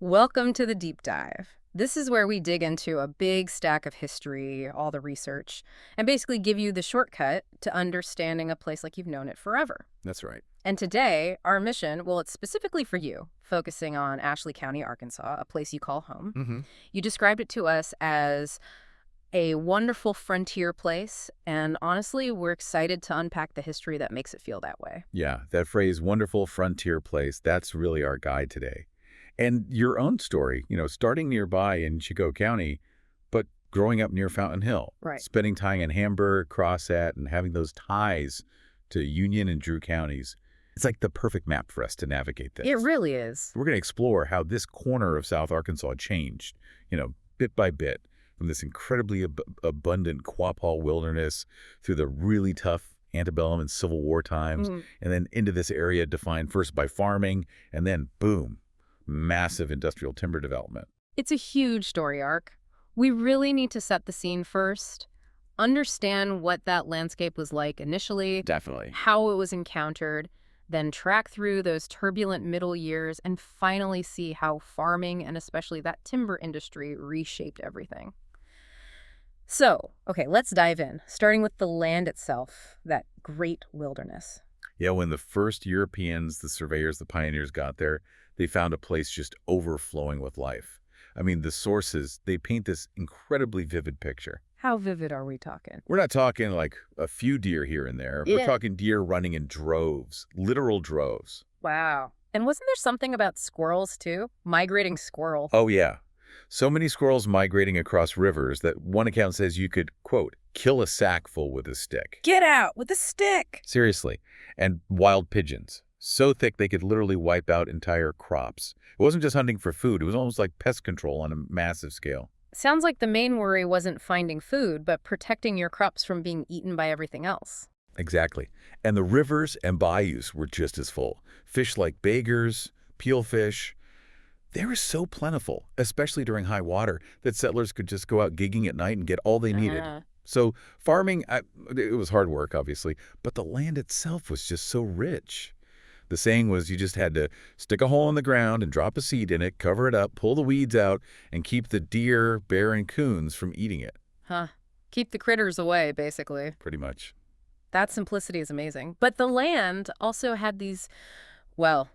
Welcome to the deep dive. This is where we dig into a big stack of history, all the research, and basically give you the shortcut to understanding a place like you've known it forever. That's right. And today, our mission, well, it's specifically for you, focusing on Ashley County, Arkansas, a place you call home. Mm-hmm. You described it to us as a wonderful frontier place, and honestly, we're excited to unpack the history that makes it feel that way. Yeah, that phrase, wonderful frontier place, that's really our guide today. And your own story, starting nearby in Chico County, but growing up near Fountain Hill. Right. Spending time in Hamburg, Crosset, and having those ties to Union and Drew counties. It's like the perfect map for us to navigate this. It really is. We're going to explore how this corner of South Arkansas changed, bit by bit, from this incredibly abundant Quapaw wilderness through the really tough antebellum and Civil War times, and then into this area defined first by farming, and then, boom, massive industrial timber development. It's a huge story arc. We really need to set the scene first, understand what that landscape was like initially, Definitely. how it was encountered, then track through those turbulent middle years, and finally see how farming and especially that timber industry reshaped everything. So, okay, let's dive in, starting with the land itself, that great wilderness. Yeah, when the first Europeans, the surveyors, the pioneers got there, they found a place just overflowing with life. I mean, the sources, they paint this incredibly vivid picture. How vivid are we talking? We're not talking like a few deer here and there. Yeah. We're talking deer running in droves, literal droves. Wow. And wasn't there something about squirrels, too? Migrating squirrel. Oh, yeah. So many squirrels migrating across rivers that one account says you could, quote, kill a sack full with a stick. Get out with a stick! Seriously. And wild pigeons. So thick they could literally wipe out entire crops. It wasn't just hunting for food. It was almost like pest control on a massive scale. Sounds like the main worry wasn't finding food, but protecting your crops from being eaten by everything else. Exactly. And the rivers and bayous were just as full. Fish like beggars, peelfish. They were so plentiful, especially during high water, that settlers could just go out gigging at night and get all they needed. So farming, it was hard work, obviously, but the land itself was just so rich. The saying was you just had to stick a hole in the ground and drop a seed in it, cover it up, pull the weeds out, and keep the deer, bear, and coons from eating it. Huh. Keep the critters away, basically. Pretty much. That simplicity is amazing. But the land also had these, well,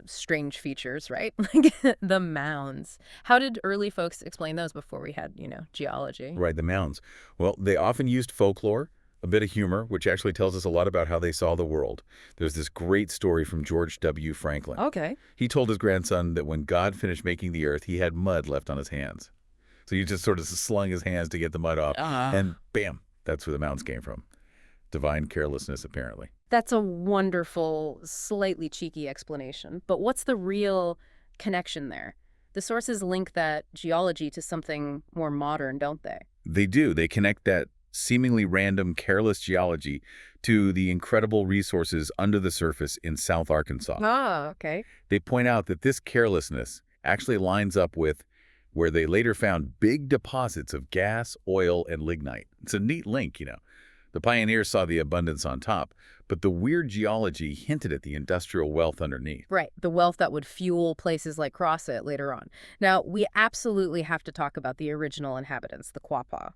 strange features, right? Like the mounds. How did early folks explain those before we had, geology? Right, the mounds. Well, they often used folklore, a bit of humor, which actually tells us a lot about how they saw the world. There's this great story from George W. Franklin. Okay. He told his grandson that when God finished making the earth, he had mud left on his hands. So he just sort of slung his hands to get the mud off, and bam, that's where the mounds came from. Divine carelessness, apparently. That's a wonderful, slightly cheeky explanation. But what's the real connection there? The sources link that geology to something more modern, don't they? They do. They connect that seemingly random, careless geology to the incredible resources under the surface in South Arkansas. Ah, okay. They point out that this carelessness actually lines up with where they later found big deposits of gas, oil, and lignite. It's a neat link, The pioneers saw the abundance on top, but the weird geology hinted at the industrial wealth underneath. Right, the wealth that would fuel places like Crosset later on. Now, we absolutely have to talk about the original inhabitants, the Quapaw.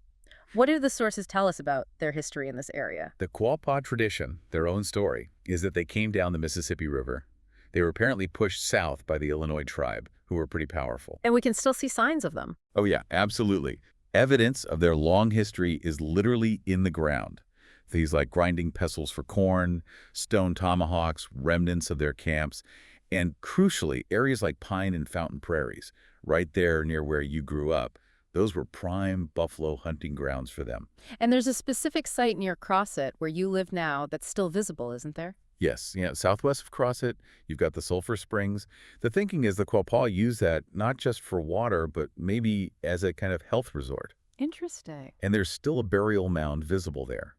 What do the sources tell us about their history in this area? The Quapaw tradition, their own story, is that they came down the Mississippi River. They were apparently pushed south by the Illinois tribe, who were pretty powerful. And we can still see signs of them. Oh yeah, absolutely. Evidence of their long history is literally in the ground. Things like grinding pestles for corn, stone tomahawks, remnants of their camps, and crucially, areas like Pine and Fountain Prairies, right there near where you grew up. Those were prime buffalo hunting grounds for them. And there's a specific site near Crosset where you live now that's still visible, isn't there? Yes, southwest of Crosset, you've got the Sulphur Springs. The thinking is the Quapaw used that not just for water, but maybe as a kind of health resort. Interesting. And there's still a burial mound visible there.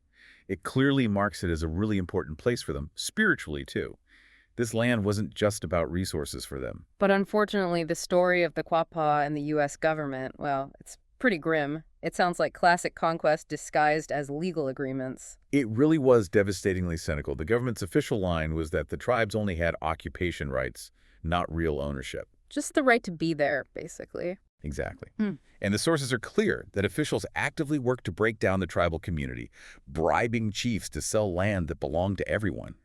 It clearly marks it as a really important place for them, spiritually too. This land wasn't just about resources for them. But unfortunately, the story of the Quapaw and the U.S. government, well, it's pretty grim. It sounds like classic conquest disguised as legal agreements. It really was devastatingly cynical. The government's official line was that the tribes only had occupation rights, not real ownership. Just the right to be there, basically. Exactly. Hmm. And the sources are clear that officials actively worked to break down the tribal community, bribing chiefs to sell land that belonged to everyone.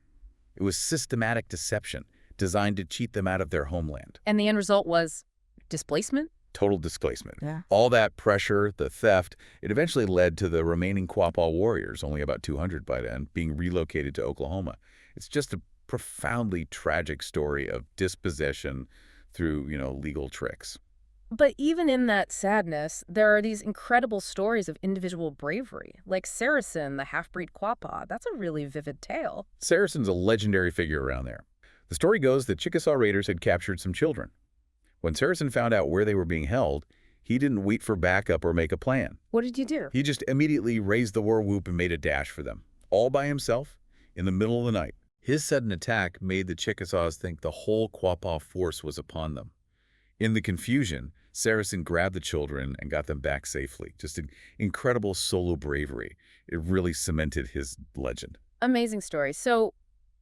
It was systematic deception designed to cheat them out of their homeland. And the end result was displacement? Total displacement. Yeah. All that pressure, the theft, it eventually led to the remaining Quapaw warriors, only about 200 by then, being relocated to Oklahoma. It's just a profoundly tragic story of dispossession through, legal tricks. But even in that sadness, there are these incredible stories of individual bravery, like Saracen, the half-breed Quapaw. That's a really vivid tale. Saracen's a legendary figure around there. The story goes that Chickasaw raiders had captured some children. When Saracen found out where they were being held, he didn't wait for backup or make a plan. What did you do? He just immediately raised the war whoop and made a dash for them, all by himself, in the middle of the night. His sudden attack made the Chickasaws think the whole Quapaw force was upon them. In the confusion, Saracen grabbed the children and got them back safely. Just an incredible solo bravery. It really cemented his legend. Amazing story. So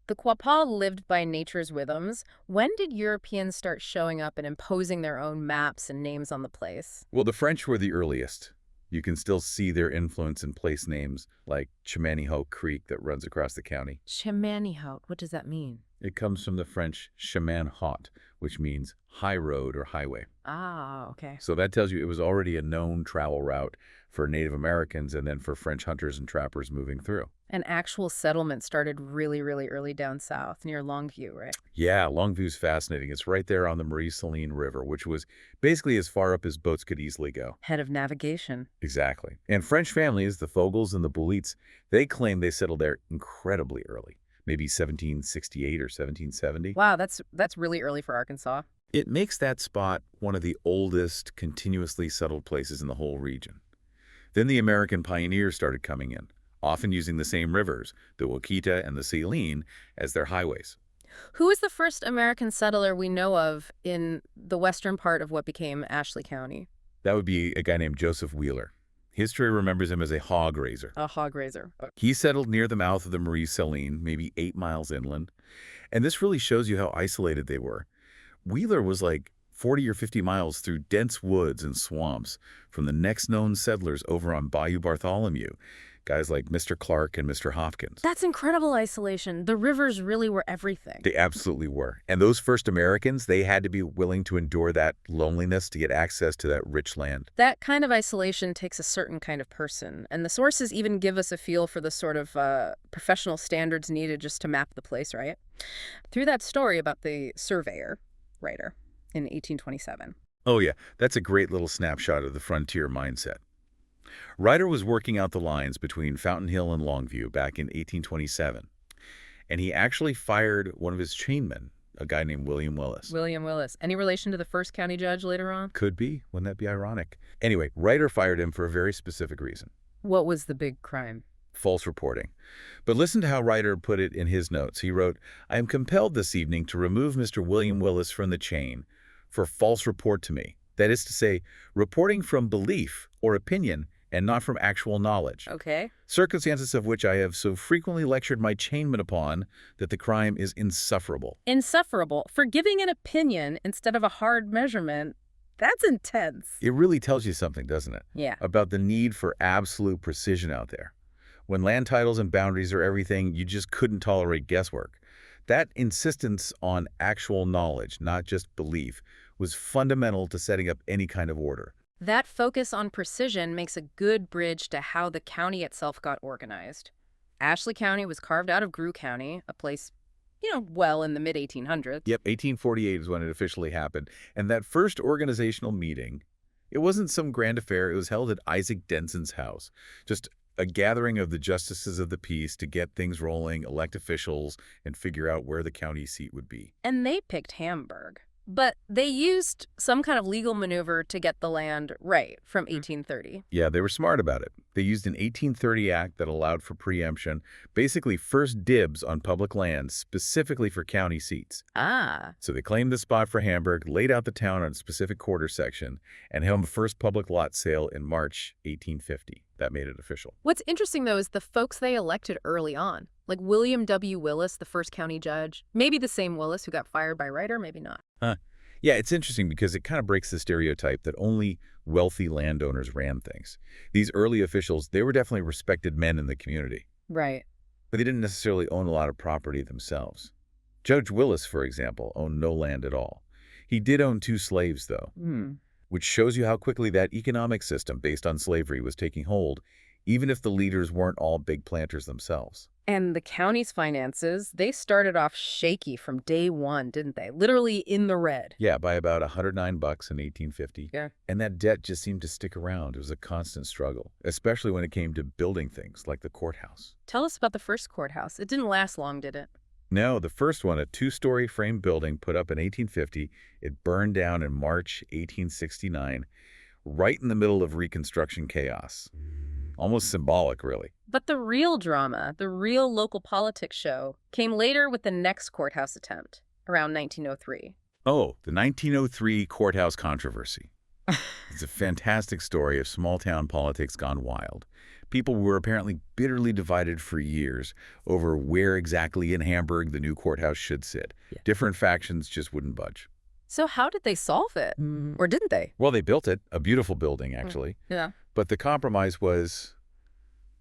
the Quapaw lived by nature's rhythms. When did Europeans start showing up and imposing their own maps and names on the place? Well, the French were the earliest. You can still see their influence in place names like Chimanihoe Creek that runs across the county. Chimanihoe, what does that mean? It comes from the French chemin haut, which means high road or highway. Ah, okay. So that tells you it was already a known travel route for Native Americans and then for French hunters and trappers moving through. An actual settlement started really, really early down south near Longview, right? Yeah, Longview's fascinating. It's right there on the Marie Saline River, which was basically as far up as boats could easily go. Head of navigation. Exactly. And French families, the Fogels and the Boulettes, they claim they settled there incredibly early, maybe 1768 or 1770. Wow, that's really early for Arkansas. It makes that spot one of the oldest continuously settled places in the whole region. Then the American pioneers started coming in, often using the same rivers, the Ouachita and the Saline, as their highways. Who was the first American settler we know of in the western part of what became Ashley County? That would be a guy named Joseph Wheeler. History remembers him as a hog raiser. A hog raiser. He settled near the mouth of the Marie Saline, maybe 8 miles inland. And this really shows you how isolated they were. Wheeler was like 40 or 50 miles through dense woods and swamps from the next known settlers over on Bayou Bartholomew, guys like Mr. Clark and Mr. Hopkins. That's incredible isolation. The rivers really were everything. They absolutely were. And those first Americans, they had to be willing to endure that loneliness to get access to that rich land. That kind of isolation takes a certain kind of person, and the sources even give us a feel for the sort of professional standards needed just to map the place, right? Through that story about the surveyor writer in 1827. Oh yeah, that's a great little snapshot of the frontier mindset. Ryder was working out the lines between Fountain Hill and Longview back in 1827, and he actually fired one of his chainmen, a guy named William Willis. William Willis. Any relation to the first county judge later on? Could be. Wouldn't that be ironic? Anyway, Ryder fired him for a very specific reason. What was the big crime? False reporting. But listen to how Ryder put it in his notes. He wrote, "I am compelled this evening to remove Mr. William Willis from the chain for false report to me. That is to say, reporting from belief or opinion and not from actual knowledge. Okay. Circumstances of which I have so frequently lectured my chainmen upon that the crime is insufferable." Insufferable. For giving an opinion instead of a hard measurement, that's intense. It really tells you something, doesn't it? Yeah. About the need for absolute precision out there. When land titles and boundaries are everything, you just couldn't tolerate guesswork. That insistence on actual knowledge, not just belief, was fundamental to setting up any kind of order. That focus on precision makes a good bridge to how the county itself got organized. Ashley County was carved out of Grew County, a place, well in the mid-1800s. Yep, 1848 is when it officially happened. And that first organizational meeting, it wasn't some grand affair. It was held at Isaac Denson's house. Just a gathering of the justices of the peace to get things rolling, elect officials, and figure out where the county seat would be. And they picked Hamburg. But they used some kind of legal maneuver to get the land right from 1830. Yeah, they were smart about it. They used an 1830 act that allowed for preemption, basically first dibs on public lands specifically for county seats. Ah. So they claimed the spot for Hamburg, laid out the town on a specific quarter section, and held the first public lot sale in March 1850. That made it official. What's interesting, though, is the folks they elected early on. Like William W. Willis, the first county judge. Maybe the same Willis who got fired by Ryder, maybe not. Yeah, it's interesting because it kind of breaks the stereotype that only wealthy landowners ran things. These early officials, they were definitely respected men in the community, Right. but they didn't necessarily own a lot of property themselves. Judge Willis, for example, owned no land at all. He did own 2 slaves, though, Hmm. which shows you how quickly that economic system based on slavery was taking hold, even if the leaders weren't all big planters themselves. And the county's finances, they started off shaky from day one, didn't they? Literally in the red. Yeah, by about $109 in 1850. Yeah. And that debt just seemed to stick around. It was a constant struggle, especially when it came to building things like the courthouse. Tell us about the first courthouse. It didn't last long, did it? No, the first one, a 2-story frame building put up in 1850, it burned down in March 1869, right in the middle of Reconstruction chaos. Almost symbolic, really. But the real drama, the real local politics show, came later with the next courthouse attempt, around 1903. Oh, the 1903 courthouse controversy. It's a fantastic story of small-town politics gone wild. People were apparently bitterly divided for years over where exactly in Hamburg the new courthouse should sit. Yeah. Different factions just wouldn't budge. So how did they solve it? Or didn't they? Well, they built it, a beautiful building, actually. Yeah. But the compromise was,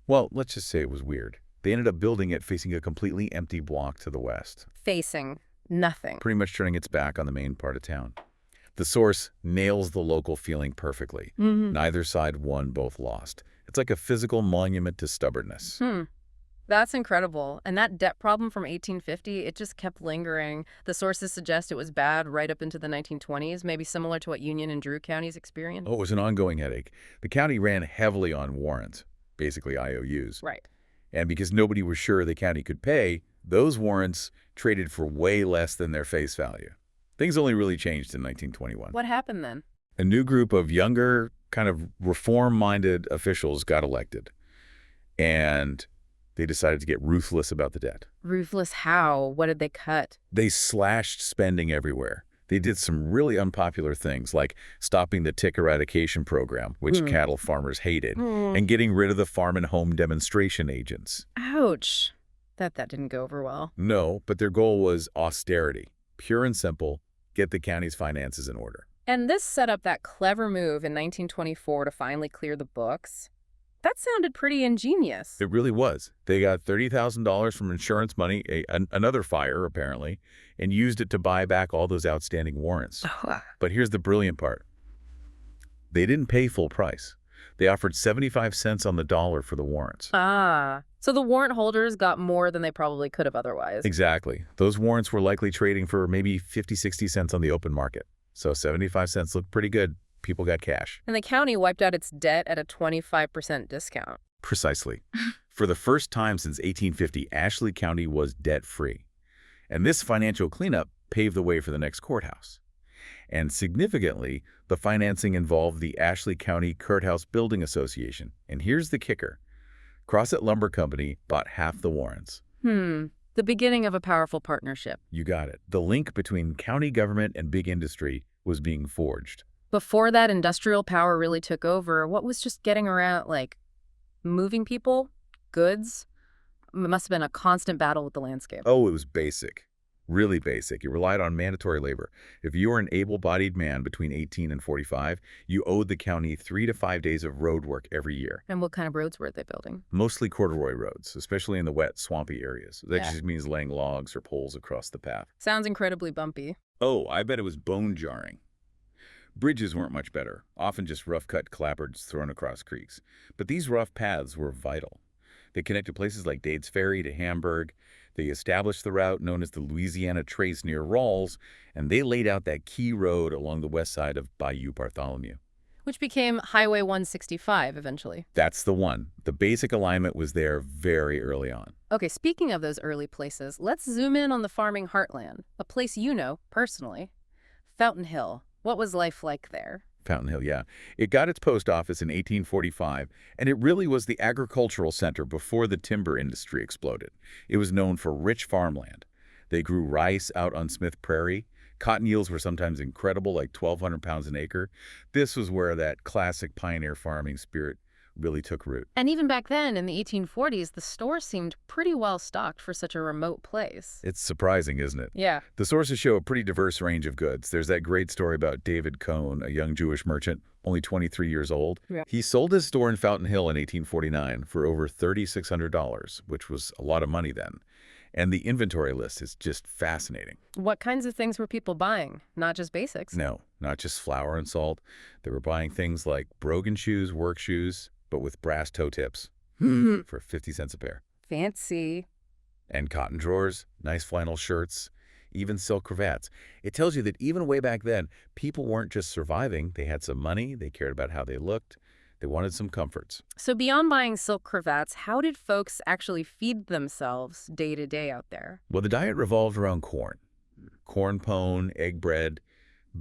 well, let's just say it was weird. They ended up building it facing a completely empty block to the west, Facing nothing. pretty much turning its back on the main part of town. The source nails the local feeling perfectly. Neither side won, both lost. It's like a physical monument to stubbornness. That's incredible. And that debt problem from 1850, it just kept lingering. The sources suggest it was bad right up into the 1920s, maybe similar to what Union and Drew counties experienced. Oh, it was an ongoing headache. The county ran heavily on warrants, basically IOUs. Right. And because nobody was sure the county could pay, those warrants traded for way less than their face value. Things only really changed in 1921. What happened then? A new group of younger, kind of reform-minded officials got elected. And they decided to get ruthless about the debt. Ruthless how? What did they cut? They slashed spending everywhere. They did some really unpopular things like stopping the tick eradication program, which cattle farmers hated, and getting rid of the farm and home demonstration agents. Ouch. That didn't go over well. No, but their goal was austerity. Pure and simple, get the county's finances in order. And this set up that clever move in 1924 to finally clear the books. That sounded pretty ingenious. It really was. They got $30,000 from insurance money, another fire apparently, and used it to buy back all those outstanding warrants. But here's the brilliant part. They didn't pay full price. They offered 75 cents on the dollar for the warrants. So the warrant holders got more than they probably could have otherwise. Exactly. Those warrants were likely trading for maybe 50, 60 cents on the open market. So 75 cents looked pretty good. People got cash. And the county wiped out its debt at a 25% discount. Precisely. For the first time since 1850, Ashley County was debt-free. And this financial cleanup paved the way for the next courthouse. And significantly, the financing involved the Ashley County Courthouse Building Association. And here's the kicker. Crossett Lumber Company bought half the warrants. The beginning of a powerful partnership. You got it. The link between county government and big industry was being forged. Before that industrial power really took over, what was just getting around, like, moving people, goods? It must have been a constant battle with the landscape. Oh, it was basic. Really basic. You relied on mandatory labor. If you were an able-bodied man between 18 and 45, you owed the county 3 to 5 days of road work every year. And what kind of roads were they building? Mostly corduroy roads, especially in the wet, swampy areas. That Yeah. just means laying logs or poles across the path. Sounds incredibly bumpy. Oh, I bet it was bone-jarring. Bridges weren't much better, often just rough-cut clapboards thrown across creeks. But these rough paths were vital. They connected places like Dade's Ferry to Hamburg. They established the route known as the Louisiana Trace near Rawls, and they laid out that key road along the west side of Bayou Bartholomew. Which became Highway 165 eventually. That's the one. The basic alignment was there very early on. Okay, speaking of those early places, let's zoom in on the farming heartland, a place you know personally. Fountain Hill. What was life like there? Fountain Hill, yeah. It got its post office in 1845, and it really was the agricultural center before the timber industry exploded. It was known for rich farmland. They grew rice out on Smith Prairie. Cotton yields were sometimes incredible, like 1,200 pounds an acre. This was where that classic pioneer farming spirit really took root. And even back then, in the 1840s, the store seemed pretty well stocked for such a remote place. It's surprising, isn't it? Yeah. The sources show a pretty diverse range of goods. There's that great story about David Cohn, a young Jewish merchant, only 23 years old. Yeah. He sold his store in Fountain Hill in 1849 for over $3,600, which was a lot of money then. And the inventory list is just fascinating. What kinds of things were people buying? Not just basics. No, not just flour and salt. They were buying things like brogan shoes, work shoes, but with brass toe tips for 50 cents a pair. Fancy. And cotton drawers, nice flannel shirts, even silk cravats. It tells you that even way back then, people weren't just surviving. They had some money. They cared about how they looked. They wanted some comforts. So beyond buying silk cravats, how did folks actually feed themselves day to day out there? Well, the diet revolved around corn. Corn pone, egg bread,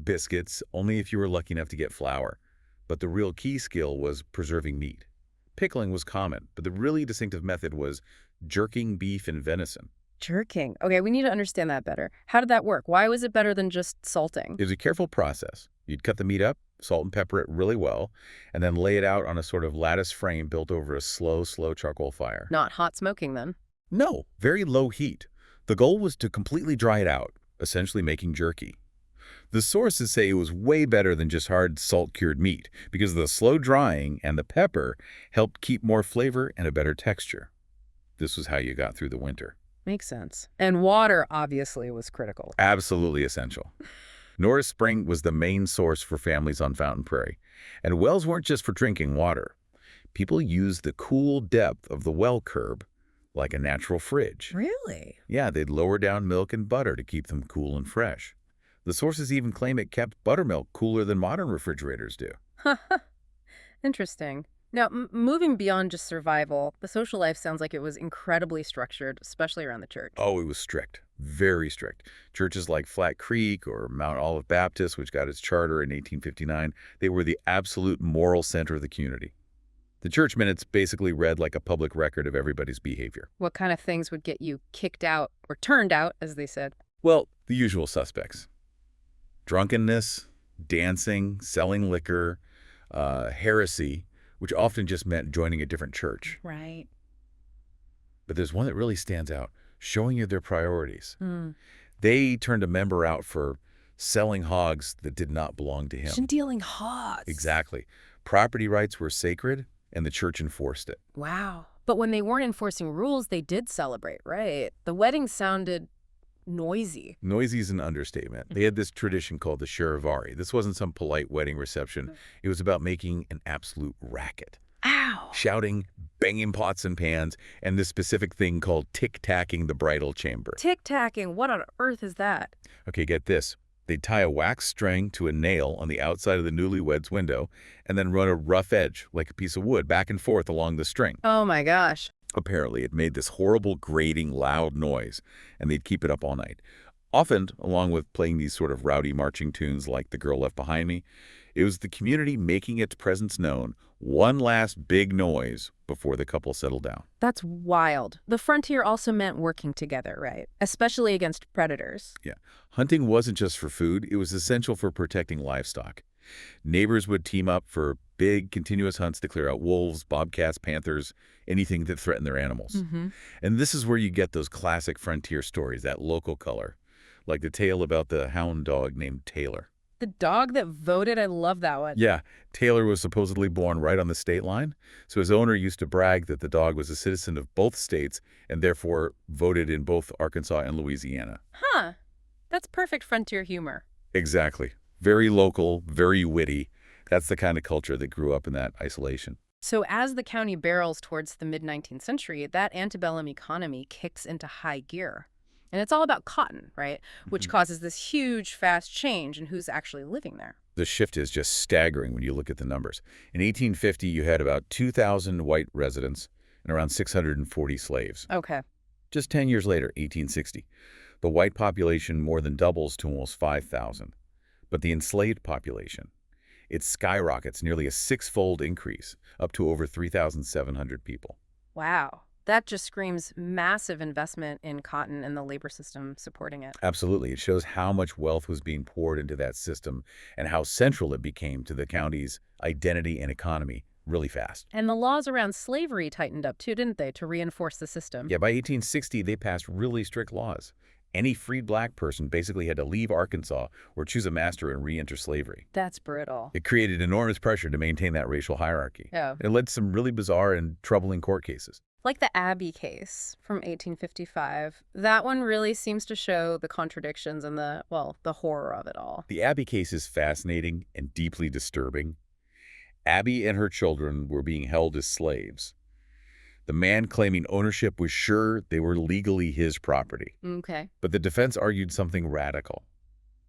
biscuits, only if you were lucky enough to get flour. But the real key skill was preserving meat. Pickling was common, but the really distinctive method was jerking beef and venison. Jerking. Okay, we need to understand that better. How did that work? Why was it better than just salting? It was a careful process. You'd cut the meat up, salt and pepper it really well, and then lay it out on a sort of lattice frame built over a slow charcoal fire. Not hot smoking, then? No, very low heat. The goal was to completely dry it out, essentially making jerky. The sources say it was way better than just hard salt-cured meat because the slow drying and the pepper helped keep more flavor and a better texture. This was how you got through the winter. Makes sense. And water, obviously, was critical. Absolutely essential. Norris Spring was the main source for families on Fountain Prairie. And wells weren't just for drinking water. People used the cool depth of the well curb like a natural fridge. Really? Yeah, they'd lower down milk and butter to keep them cool and fresh. The sources even claim it kept buttermilk cooler than modern refrigerators do. Interesting. Now, moving beyond just survival, the social life sounds like it was incredibly structured, especially around the church. Oh, it was strict. Very strict. Churches like Flat Creek or Mount Olive Baptist, which got its charter in 1859, they were the absolute moral center of the community. The church minutes basically read like a public record of everybody's behavior. What kind of things would get you kicked out or turned out, as they said? Well, the usual suspects. Drunkenness, dancing, selling liquor, heresy, which often just meant joining a different church. Right. But there's one that really stands out, showing you their priorities. They turned a member out for selling hogs that did not belong to him. Dealing hogs. Exactly. Property rights were sacred, and the church enforced it. Wow. But when they weren't enforcing rules, they did celebrate, right? The wedding sounded noisy. Noisy is an understatement. They had this tradition called the charivari. This wasn't some polite wedding reception. It was about making an absolute racket. Ow! Shouting, banging pots and pans, and this specific thing called tic-tacking the bridal chamber. Tic-tacking? What on earth is that? Okay, get this. They'd tie a wax string to a nail on the outside of the newlywed's window and then run a rough edge, like a piece of wood, back and forth along the string. Oh my gosh. Apparently, it made this horrible, grating, loud noise, and they'd keep it up all night. Often, along with playing these sort of rowdy marching tunes like The Girl Left Behind Me, it was the community making its presence known, one last big noise before the couple settled down. That's wild. The frontier also meant working together, right? Especially against predators. Yeah. Hunting wasn't just for food, it was essential for protecting livestock. Neighbors would team up for big, continuous hunts to clear out wolves, bobcats, panthers, anything that threatened their animals. And this is where you get those classic frontier stories, that local color, like the tale about the hound dog named Taylor. The dog that voted, I love that one. Yeah, Taylor was supposedly born right on the state line, so his owner used to brag that the dog was a citizen of both states and therefore voted in both Arkansas and Louisiana. Huh. That's perfect frontier humor. Exactly. Very local, very witty. That's the kind of culture that grew up in that isolation. So as the county barrels towards the mid-19th century, that antebellum economy kicks into high gear. And it's all about cotton, right? Which causes this huge, fast change in who's actually living there. The shift is just staggering when you look at the numbers. In 1850, you had about 2,000 white residents and around 640 slaves. Okay. Just 10 years later, 1860, the white population more than doubles to almost 5,000. But the enslaved population, it skyrockets, nearly a six-fold increase, up to over 3,700 people. Wow. That just screams massive investment in cotton and the labor system supporting it. Absolutely. It shows how much wealth was being poured into that system and how central it became to the county's identity and economy really fast. And the laws around slavery tightened up too, didn't they, to reinforce the system? Yeah, by 1860, they passed really strict laws. Any freed black person basically had to leave Arkansas or choose a master and re-enter slavery. That's brutal. It created enormous pressure to maintain that racial hierarchy. Yeah. It led to some really bizarre and troubling court cases. Like the Abbey case from 1855. That one really seems to show the contradictions and the horror of it all. The Abbey case is fascinating and deeply disturbing. Abby and her children were being held as slaves. The man claiming ownership was sure they were legally his property. Okay. But the defense argued something radical.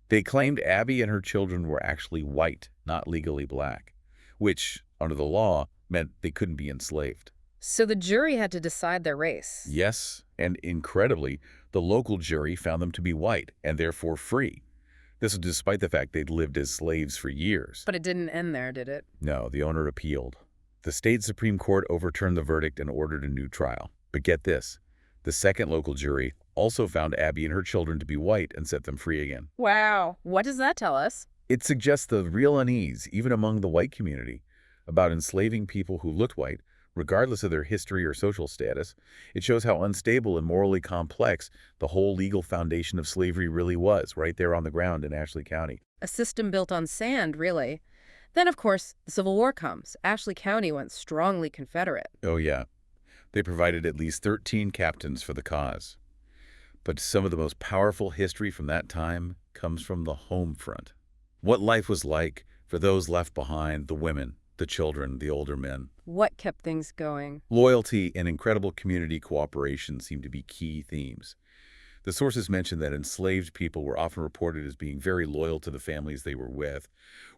They claimed Abby and her children were actually white, not legally black, which, under the law, meant they couldn't be enslaved. So the jury had to decide their race. Yes, and incredibly, the local jury found them to be white and therefore free. This was despite the fact they'd lived as slaves for years. But it didn't end there, did it? No, the owner appealed. The state Supreme Court overturned the verdict and ordered a new trial. But get this, the second local jury also found Abby and her children to be white and set them free again. Wow. What does that tell us? It suggests the real unease, even among the white community, about enslaving people who looked white, regardless of their history or social status. It shows how unstable and morally complex the whole legal foundation of slavery really was, right there on the ground in Ashley County. A system built on sand, really. Then, of course, the Civil War comes. Ashley County went strongly Confederate. Oh, yeah. They provided at least 13 captains for the cause. But some of the most powerful history from that time comes from the home front. What life was like for those left behind, the women, the children, the older men. What kept things going? Loyalty and incredible community cooperation seem to be key themes. The sources mention that enslaved people were often reported as being very loyal to the families they were with,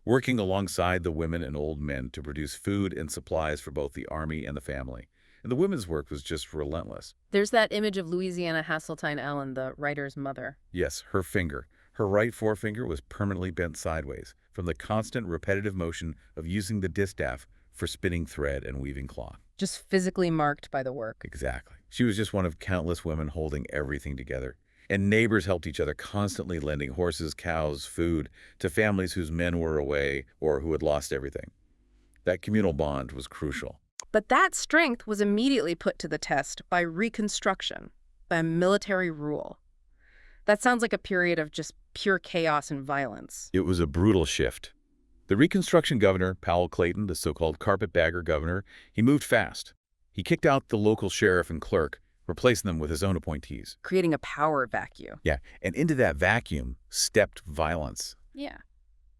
working alongside the women and old men to produce food and supplies for both the army and the family. And the women's work was just relentless. There's that image of Louisiana Hasseltine Ellen, the writer's mother. Yes, her finger. Her right forefinger was permanently bent sideways from the constant repetitive motion of using the distaff for spinning thread and weaving cloth. Just physically marked by the work. Exactly. She was just one of countless women holding everything together. And neighbors helped each other, constantly lending horses, cows, food to families whose men were away or who had lost everything. That communal bond was crucial. But that strength was immediately put to the test by Reconstruction, by military rule. That sounds like a period of just pure chaos and violence. It was a brutal shift. The Reconstruction governor, Powell Clayton, the so-called carpetbagger governor, he moved fast. He kicked out the local sheriff and clerk, replacing them with his own appointees. Creating a power vacuum. Yeah, and into that vacuum stepped violence. Yeah.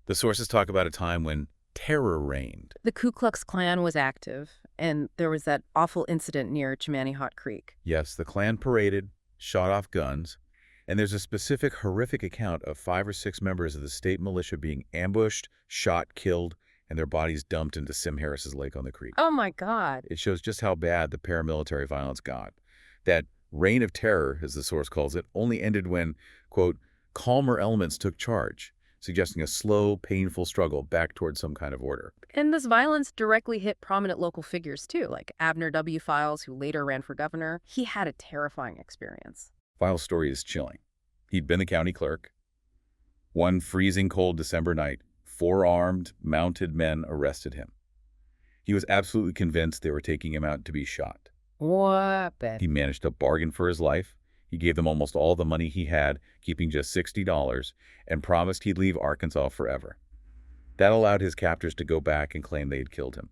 The sources talk about a time when terror reigned. The Ku Klux Klan was active, and there was that awful incident near Chimney-Hot Creek. Yes, the Klan paraded, shot off guns, and there's a specific horrific account of 5 or 6 members of the state militia being ambushed, shot, killed, and their bodies dumped into Sim Harris's Lake on the creek. Oh my God. It shows just how bad the paramilitary violence got. That reign of terror, as the source calls it, only ended when, quote, calmer elements took charge, suggesting a slow, painful struggle back towards some kind of order. And this violence directly hit prominent local figures, too, like Abner W. Files, who later ran for governor. He had a terrifying experience. Files' story is chilling. He'd been the county clerk. One freezing cold December night, 4 armed, mounted men arrested him. He was absolutely convinced they were taking him out to be shot. What? He managed to bargain for his life. He gave them almost all the money he had, keeping just $60, and promised he'd leave Arkansas forever. That allowed his captors to go back and claim they had killed him.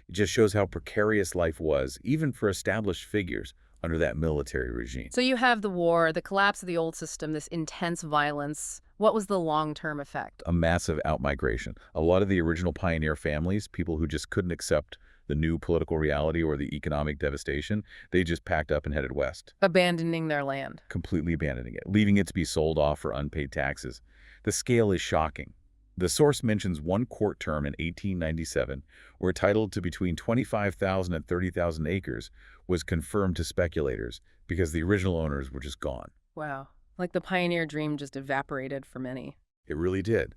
It just shows how precarious life was, even for established figures, under that military regime. So you have the war, the collapse of the old system, this intense violence. What was the long-term effect? A massive outmigration. A lot of the original pioneer families, people who just couldn't accept the new political reality or the economic devastation, they just packed up and headed west. Abandoning their land. Completely abandoning it, leaving it to be sold off for unpaid taxes. The scale is shocking. The source mentions one court term in 1897 where title to between 25,000 and 30,000 acres was confirmed to speculators because the original owners were just gone. Wow. Like the pioneer dream just evaporated for many. It really did.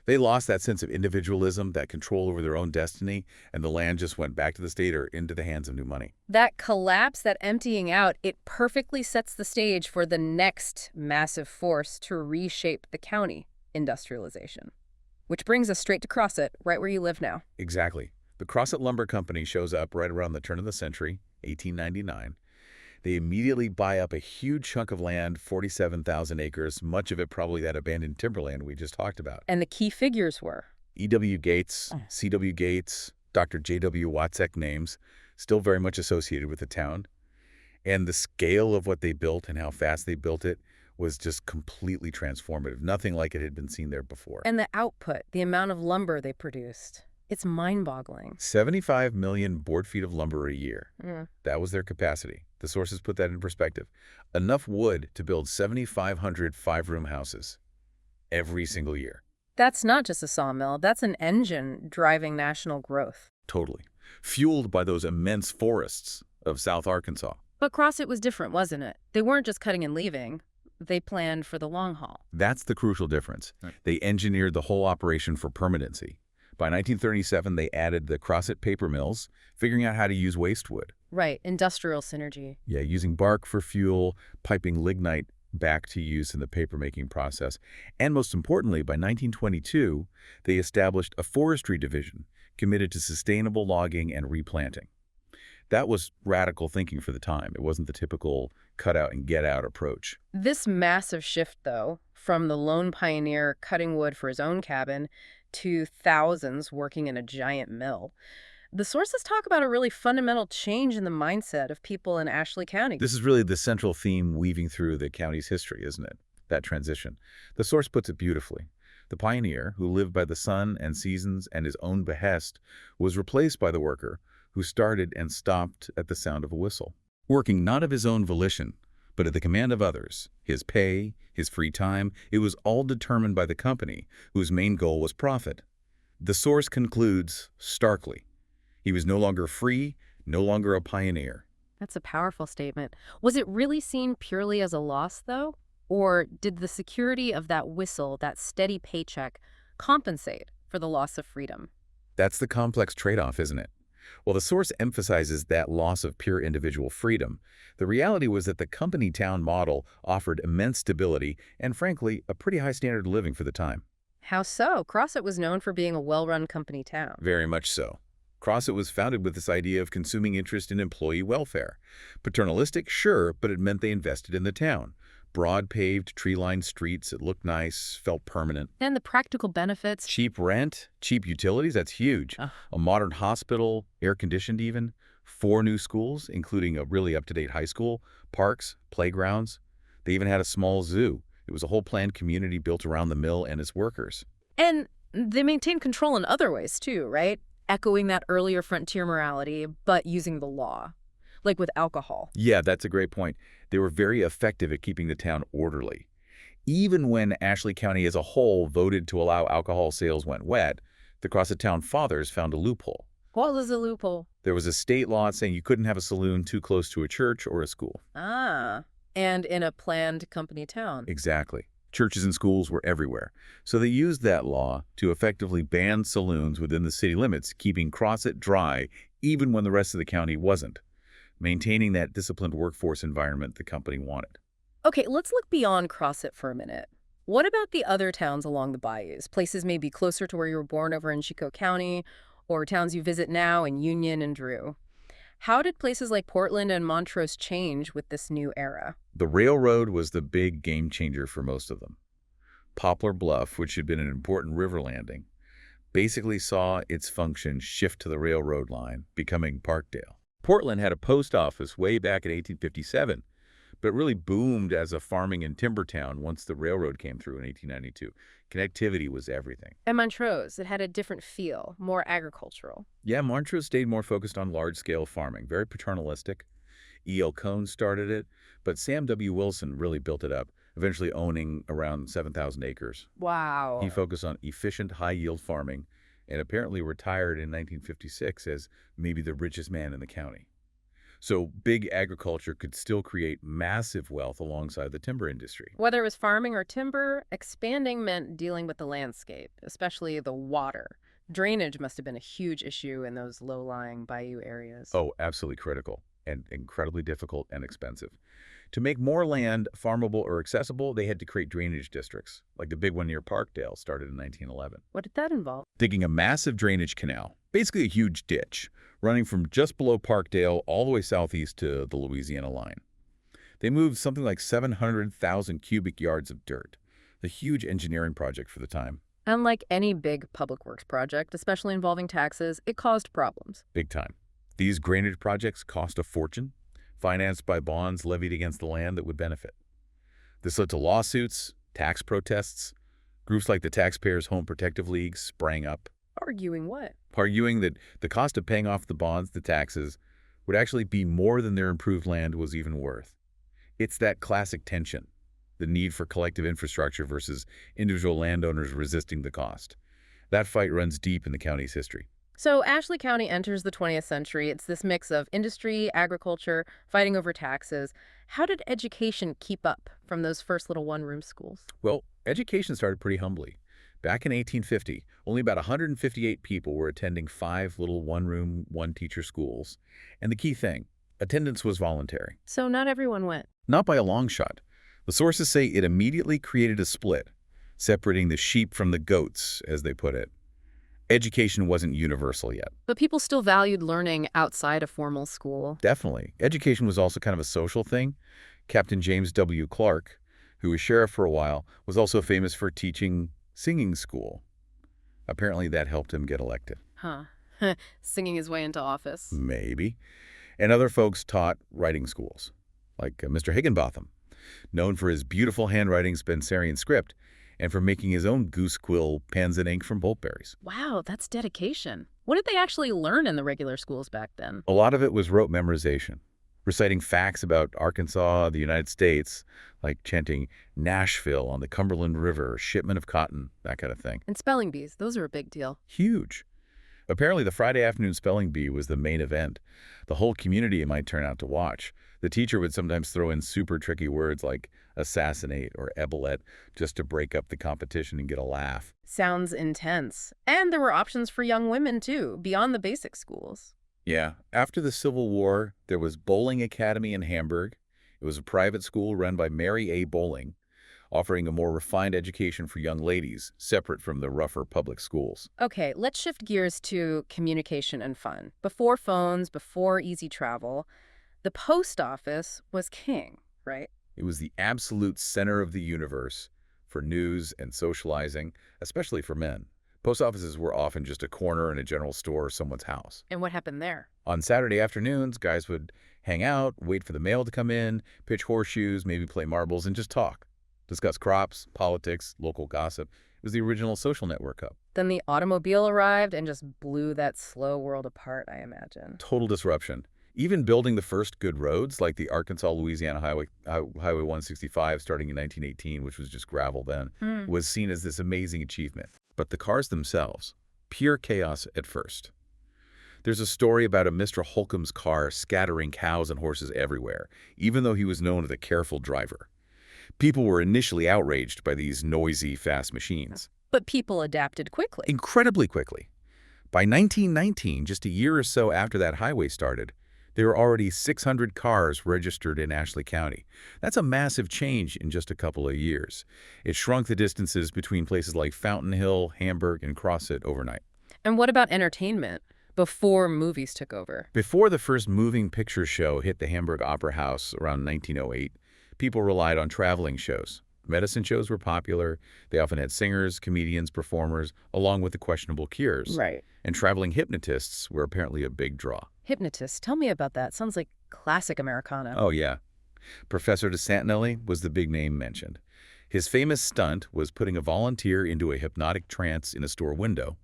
They lost that sense of individualism, that control over their own destiny, and the land just went back to the state or into the hands of new money. That collapse, that emptying out, it perfectly sets the stage for the next massive force to reshape the county, industrialization. Which brings us straight to Crossett, right where you live now. Exactly. The Crossett Lumber Company shows up right around the turn of the century, 1899. They immediately buy up a huge chunk of land, 47,000 acres, much of it probably that abandoned timberland we just talked about. And the key figures were? E.W. Gates, C.W. Gates, Dr. J.W. Watzek names, still very much associated with the town. And the scale of what they built and how fast they built it was just completely transformative. Nothing like it had been seen there before. And the output, the amount of lumber they produced. It's mind-boggling. 75 million board feet of lumber a year. Mm. That was their capacity. The sources put that in perspective. Enough wood to build 7,500 five-room houses every single year. That's not just a sawmill. That's an engine driving national growth. Totally. Fueled by those immense forests of South Arkansas. But Crossett was different, wasn't it? They weren't just cutting and leaving. They planned for the long haul. That's the crucial difference. They engineered the whole operation for permanency. By 1937, they added the Crossett paper mills, figuring out how to use waste wood. Right, industrial synergy. Yeah, using bark for fuel, piping lignite back to use in the paper-making process. And most importantly, by 1922, they established a forestry division committed to sustainable logging and replanting. That was radical thinking for the time. It wasn't the typical cut-out-and-get-out approach. This massive shift, though, from the lone pioneer cutting wood for his own cabin to thousands working in a giant mill, the sources talk about a really fundamental change in the mindset of people in Ashley County. This is really the central theme weaving through the county's history, isn't it? That transition. The source puts it beautifully. The pioneer, who lived by the sun and seasons and his own behest, was replaced by the worker who started and stopped at the sound of a whistle. Working not of his own volition, but at the command of others. His pay, his free time, it was all determined by the company, whose main goal was profit. The source concludes starkly. He was no longer free, no longer a pioneer. That's a powerful statement. Was it really seen purely as a loss, though? Or did the security of that whistle, that steady paycheck, compensate for the loss of freedom? That's the complex trade-off, isn't it? While the source emphasizes that loss of pure individual freedom, the reality was that the company-town model offered immense stability and, frankly, a pretty high standard of living for the time. How so? Crossett was known for being a well-run company town. Very much so. Crossett was founded with this idea of consuming interest in employee welfare. Paternalistic, sure, but it meant they invested in the town. Broad paved, tree-lined streets, it looked nice, felt permanent. And the practical benefits. Cheap rent, cheap utilities, that's huge. A modern hospital, air-conditioned even. 4 new schools, including a really up-to-date high school, parks, playgrounds. They even had a small zoo. It was a whole planned community built around the mill and its workers. And they maintained control in other ways, too, right? Echoing that earlier frontier morality, but using the law. Like with alcohol. Yeah, that's a great point. They were very effective at keeping the town orderly. Even when Ashley County as a whole voted to allow alcohol sales when wet, the Crossett Town fathers found a loophole. What was the loophole? There was a state law saying you couldn't have a saloon too close to a church or a school. Ah, and in a planned company town. Exactly. Churches and schools were everywhere. So they used that law to effectively ban saloons within the city limits, keeping Crossett dry even when the rest of the county wasn't, maintaining that disciplined workforce environment the company wanted. Okay, let's look beyond Crossett for a minute. What about the other towns along the bayous? Places maybe closer to where you were born over in Chico County, or towns you visit now in Union and Drew. How did places like Portland and Montrose change with this new era? The railroad was the big game changer for most of them. Poplar Bluff, which had been an important river landing, basically saw its function shift to the railroad line, becoming Parkdale. Portland had a post office way back in 1857, but really boomed as a farming and timber town once the railroad came through in 1892. Connectivity was everything. And Montrose, it had a different feel, more agricultural. Yeah, Montrose stayed more focused on large-scale farming, very paternalistic. E.L. Cohn started it, but Sam W. Wilson really built it up, eventually owning around 7,000 acres. Wow. He focused on efficient, high-yield farming and apparently retired in 1956 as maybe the richest man in the county. So big agriculture could still create massive wealth alongside the timber industry. Whether it was farming or timber, expanding meant dealing with the landscape, especially the water. Drainage must have been a huge issue in those low-lying bayou areas. Oh, absolutely critical and incredibly difficult and expensive. To make more land farmable or accessible, they had to create drainage districts, like the big one near Parkdale started in 1911. What did that involve? Digging a massive drainage canal, Basically a huge ditch, running from just below Parkdale all the way southeast to the Louisiana line. They moved something like 700,000 cubic yards of dirt, a huge engineering project for the time. Unlike any big public works project, especially involving taxes, it caused problems. Big time. These drainage projects cost a fortune, financed by bonds levied against the land that would benefit. This led to lawsuits, tax protests. Groups like the Taxpayers' Home Protective League sprang up, Arguing what? arguing that the cost of paying off the bonds, the taxes, would actually be more than their improved land was even worth. It's that classic tension, the need for collective infrastructure versus individual landowners resisting the cost. That fight runs deep in the county's history. So Ashley County enters the 20th century. It's this mix of industry, agriculture, fighting over taxes. How did education keep up from those first little one-room schools? Well, education started pretty humbly. Back in 1850, only about 158 people were attending 5 little one-room, one-teacher schools. And the key thing, attendance was voluntary. So not everyone went. Not by a long shot. The sources say it immediately created a split, separating the sheep from the goats, as they put it. Education wasn't universal yet. But people still valued learning outside a formal school. Definitely. Education was also kind of a social thing. Captain James W. Clark, who was sheriff for a while, was also famous for teaching singing school. Apparently that helped him get elected. Huh. Singing his way into office. Maybe. And other folks taught writing schools, like Mr. Higginbotham, known for his beautiful handwriting Spencerian script and for making his own goose quill pens and ink from pulpberries. Wow, that's dedication. What did they actually learn in the regular schools back then? A lot of it was rote memorization, reciting facts about Arkansas, the United States, like chanting Nashville on the Cumberland River, shipment of cotton, that kind of thing. And spelling bees, those are a big deal. Huge. Apparently, the Friday afternoon spelling bee was the main event. The whole community might turn out to watch. The teacher would sometimes throw in super tricky words like assassinate or epaulette just to break up the competition and get a laugh. Sounds intense. And there were options for young women, too, beyond the basic schools. Yeah, after the Civil War, there was Bowling Academy in Hamburg. It was a private school run by Mary A. Bowling, offering a more refined education for young ladies, separate from the rougher public schools. Okay, let's shift gears to communication and fun. Before phones, before easy travel, the post office was king, right? It was the absolute center of the universe for news and socializing, especially for men. Post offices were often just a corner in a general store or someone's house. And what happened there? On Saturday afternoons, guys would hang out, wait for the mail to come in, pitch horseshoes, maybe play marbles, and just talk. Discuss crops, politics, local gossip. It was the original social network hub. Then the automobile arrived and just blew that slow world apart, I imagine. Total disruption. Even building the first good roads, like the Arkansas-Louisiana Highway 165 starting in 1918, which was just gravel then, was seen as this amazing achievement. But the cars themselves, pure chaos at first. There's a story about a Mr. Holcomb's car scattering cows and horses everywhere, even though he was known as a careful driver. People were initially outraged by these noisy, fast machines. But people adapted quickly. Incredibly quickly. By 1919, just a year or so after that highway started, there were already 600 cars registered in Ashley County. That's a massive change in just a couple of years. It shrunk the distances between places like Fountain Hill, Hamburg, and Crossit overnight. And what about entertainment before movies took over? Before the first moving picture show hit the Hamburg Opera House around 1908, people relied on traveling shows. Medicine shows were popular. They often had singers, comedians, performers, along with the questionable cures. Right. And traveling hypnotists were apparently a big draw. Hypnotists, tell me about that. Sounds like classic Americana. Oh, yeah. Professor de Santinelli was the big name mentioned. His famous stunt was putting a volunteer into a hypnotic trance in a store window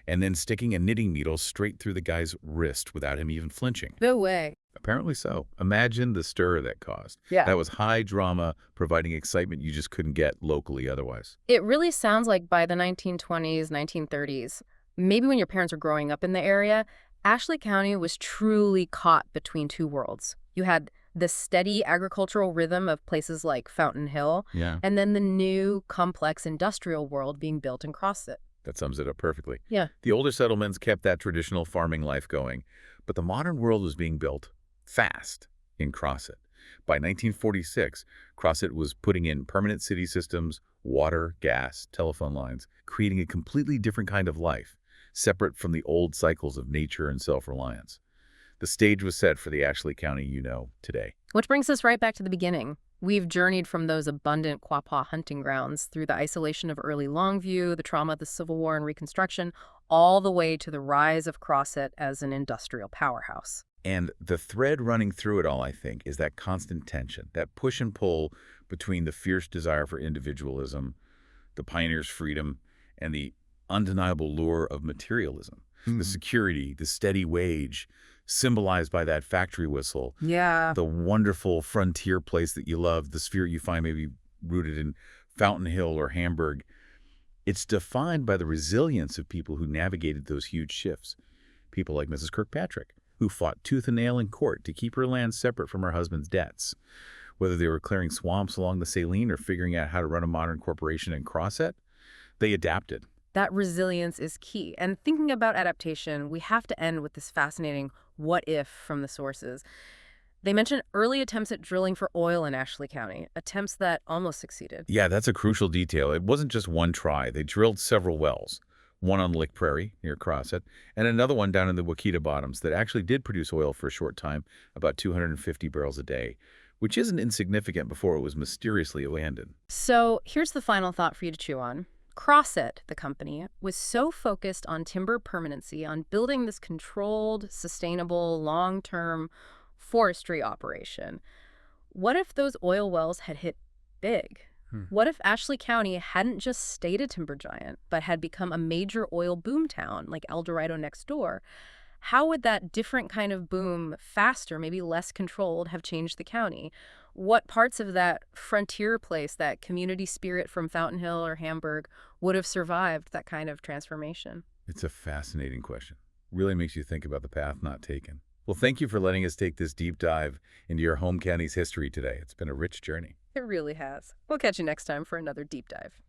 and then sticking a knitting needle straight through the guy's wrist without him even flinching. No way. Apparently so. Imagine the stir that caused. Yeah. That was high drama, providing excitement you just couldn't get locally otherwise. It really sounds like by the 1920s, 1930s, maybe when your parents were growing up in the area, Ashley County was truly caught between two worlds. You had the steady agricultural rhythm of places like Fountain Hill, and then the new, complex industrial world being built in Crossit. That sums it up perfectly. Yeah. The older settlements kept that traditional farming life going, but the modern world was being built fast in Crossit. By 1946, Crossit was putting in permanent city systems, water, gas, telephone lines, creating a completely different kind of life. separate from the old cycles of nature and self-reliance. The stage was set for the Ashley County you know today. Which brings us right back to the beginning. We've journeyed from those abundant quapaw hunting grounds through the isolation of early Longview, the trauma of the Civil War and Reconstruction, all the way to the rise of Crosset as an industrial powerhouse. And the thread running through it all, I think, is that constant tension, that push and pull between the fierce desire for individualism, the pioneer's freedom, and the undeniable lure of materialism. The security, the steady wage, symbolized by that factory whistle. Yeah. The wonderful frontier place that you love, the sphere you find maybe rooted in Fountain Hill or Hamburg. It's defined by the resilience of people who navigated those huge shifts. People like Mrs. Kirkpatrick, who fought tooth and nail in court to keep her land separate from her husband's debts. Whether they were clearing swamps along the Saline or figuring out how to run a modern corporation in Crosset, they adapted. That resilience is key. And thinking about adaptation, we have to end with this fascinating what if from the sources. They mention early attempts at drilling for oil in Ashley County, attempts that almost succeeded. Yeah, that's a crucial detail. It wasn't just one try. They drilled several wells, one on Lake Prairie near Crosset, and another one down in the Ouachita bottoms that actually did produce oil for a short time, about 250 barrels a day, which isn't insignificant before it was mysteriously abandoned. So here's the final thought for you to chew on. Crosset, the company, was so focused on timber permanency, on building this controlled, sustainable, long-term forestry operation. What if those oil wells had hit big? What if Ashley County hadn't just stayed a timber giant, but had become a major oil boom town like El Dorado next door? How would that different kind of boom, faster, maybe less controlled, have changed the county? What parts of that frontier place, that community spirit from Fountain Hill or Hamburg, would have survived that kind of transformation? It's a fascinating question. Really makes you think about the path not taken. Well, thank you for letting us take this deep dive into your home county's history today. It's been a rich journey. It really has. We'll catch you next time for another deep dive.